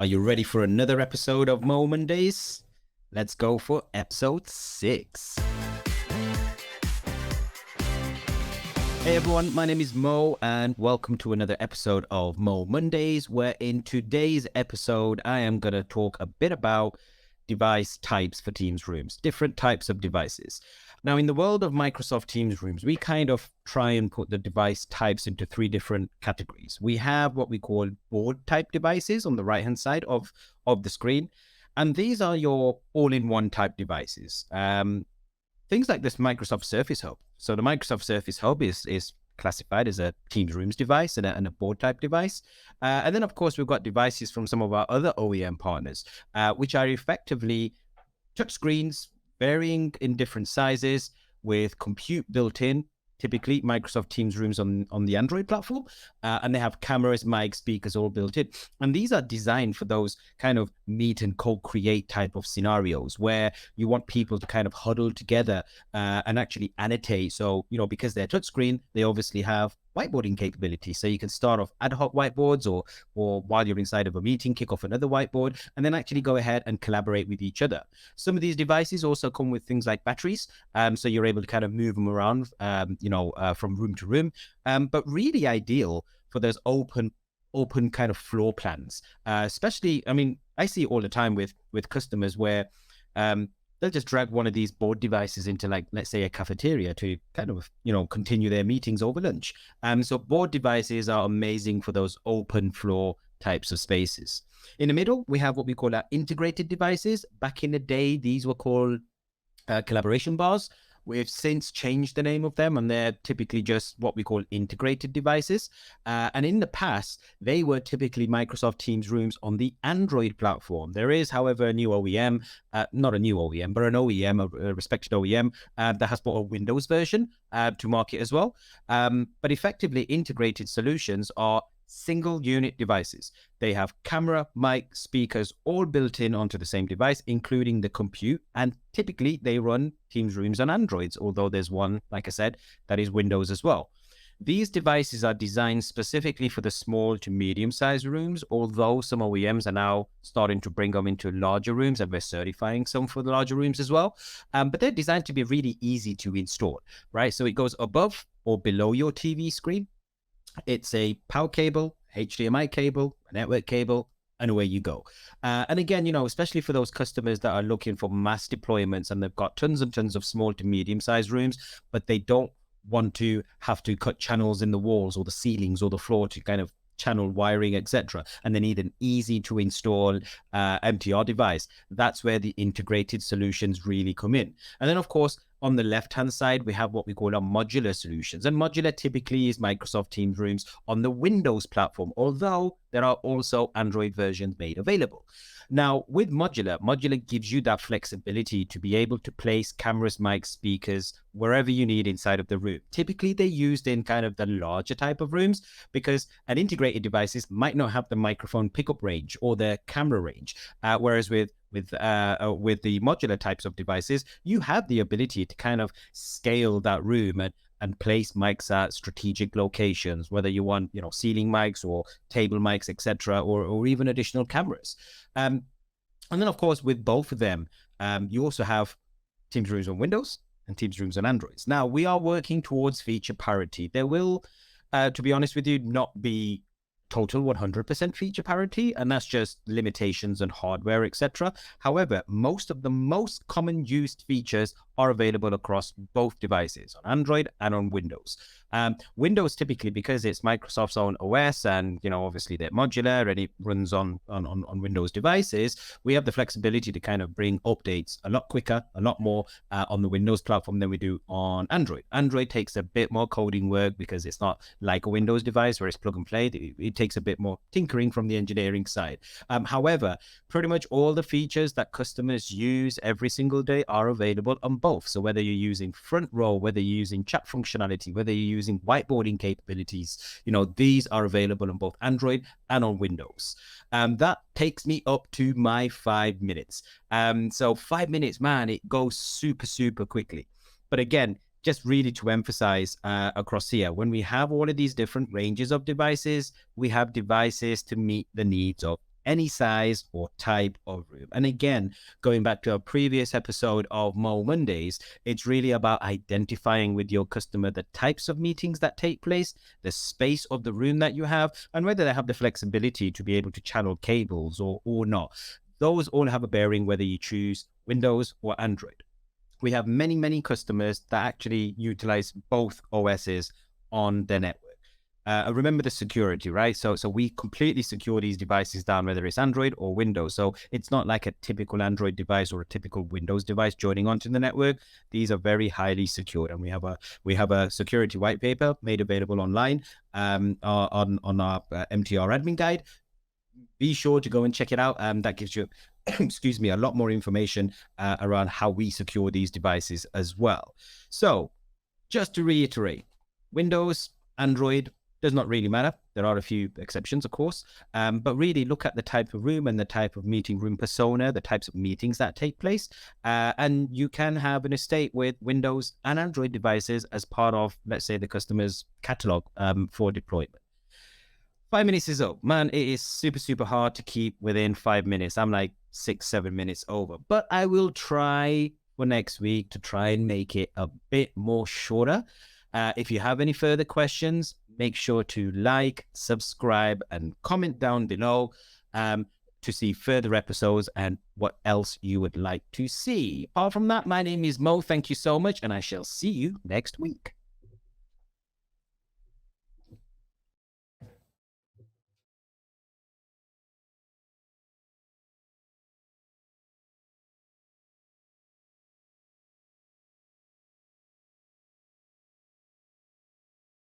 Are you ready for another episode of Mo Mondays? Let's go for episode 6. Hey everyone, my name is Mo and welcome to another episode of Mo Mondays, where in today's episode I am going to talk a bit about device types for Teams rooms, different types of devices. Now, in the world of Microsoft Teams rooms, we kind of try and put the device types into 3 different categories. We have what we call board type devices on the right-hand side of the screen. And these are your all-in-one type devices. Things like this Microsoft Surface Hub. So the Microsoft Surface Hub is classified as a Teams rooms device and a board type device. And then, of course, we've got devices from some of our other OEM partners, which are effectively touchscreens, varying in different sizes with compute built in, typically Microsoft Teams rooms on the Android platform, and they have cameras, mics, speakers all built in. And these are designed for those kind of meet and co-create type of scenarios where you want people to kind of huddle together and actually annotate. So, because they're touchscreen, they obviously have whiteboarding capability. So you can start off ad hoc whiteboards or while you're inside of a meeting, kick off another whiteboard and then actually go ahead and collaborate with each other. Some of these devices also come with things like batteries. So you're able to kind of move them around, from room to room, but really ideal for those open kind of floor plans, especially, I see it all the time with customers where they'll just drag one of these board devices into, like, let's say a cafeteria to kind of, continue their meetings over lunch. So board devices are amazing for those open floor types of spaces. In the middle, we have what we call our integrated devices. Back in the day, these were called collaboration bars. We've since changed the name of them, and they're typically just what we call integrated devices. And in the past, they were typically Microsoft Teams rooms on the Android platform. There is, however, a new OEM, not a new OEM, but an OEM, a respected OEM, that has bought a Windows version to market as well. But effectively, integrated solutions are single unit devices. They have camera, mic, speakers, all built in onto the same device, including the compute. And typically they run Teams rooms on Androids, although there's one, like I said, that is Windows as well. These devices are designed specifically for the small to medium-sized rooms, although some OEMs are now starting to bring them into larger rooms, and we're certifying some for the larger rooms as well. But they're designed to be really easy to install, right? So it goes above or below your TV screen. It's a power cable, HDMI cable, a network cable, and away you go. And again, especially for those customers that are looking for mass deployments and they've got tons and tons of small to medium-sized rooms, but they don't want to have to cut channels in the walls or the ceilings or the floor to kind of channel wiring, etc., and they need an easy to install MTR device. That's where the integrated solutions really come in. And then, of course, on the left-hand side, we have what we call our modular solutions. And modular typically is Microsoft Teams rooms on the Windows platform, although there are also Android versions made available. Now, with modular gives you that flexibility to be able to place cameras, mics, speakers, wherever you need inside of the room. Typically, they're used in kind of the larger type of rooms because an integrated devices might not have the microphone pickup range or the camera range, whereas with the modular types of devices, you have the ability to kind of scale that room and place mics at strategic locations, whether you want, ceiling mics or table mics, etc., or even additional cameras. And then, of course, with both of them, you also have Teams rooms on Windows and Teams rooms on Androids. Now, we are working towards feature parity. There will, to be honest with you, not be total 100% feature parity, and that's just limitations and hardware, etc. However, most of the most common used features are available across both devices, on Android and on Windows. Windows typically, because it's Microsoft's own OS and, obviously they're modular and it runs on Windows devices, we have the flexibility to kind of bring updates a lot quicker, a lot more on the Windows platform than we do on Android. Android takes a bit more coding work because it's not like a Windows device where it's plug and play. It takes a bit more tinkering from the engineering side. However, pretty much all the features that customers use every single day are available on both. So whether you're using front row, whether you're using chat functionality, whether you're using whiteboarding capabilities, these are available on both Android and on Windows. That takes me up to my 5 minutes. So 5 minutes, man, it goes super, super quickly. But again, just really to emphasize across here, when we have all of these different ranges of devices, we have devices to meet the needs of any size or type of room. And again, going back to our previous episode of Mo Mondays, it's really about identifying with your customer the types of meetings that take place, the space of the room that you have, and whether they have the flexibility to be able to channel cables or not. Those all have a bearing whether you choose Windows or Android. We have many, many customers that actually utilize both OSs on their network. Remember the security, right? So we completely secure these devices down, whether it's Android or Windows. So it's not like a typical Android device or a typical Windows device joining onto the network. These are very highly secured, and we have a security white paper made available online on our MTR admin guide. Be sure to go and check it out. That gives you, excuse me, a lot more information around how we secure these devices as well. So just to reiterate, Windows, Android, does not really matter. There are a few exceptions, of course, but really look at the type of room and the type of meeting room persona, the types of meetings that take place, and you can have an estate with Windows and Android devices as part of, let's say, the customer's catalog for deployment. 5 minutes is up. Man, it is super, super hard to keep within 5 minutes. I'm like 6-7 minutes over, but I will try for next week to try and make it a bit more shorter. If you have any further questions, make sure to like, subscribe, and comment down below to see further episodes and what else you would like to see. Apart from that, my name is Mo. Thank you so much, and I shall see you next week.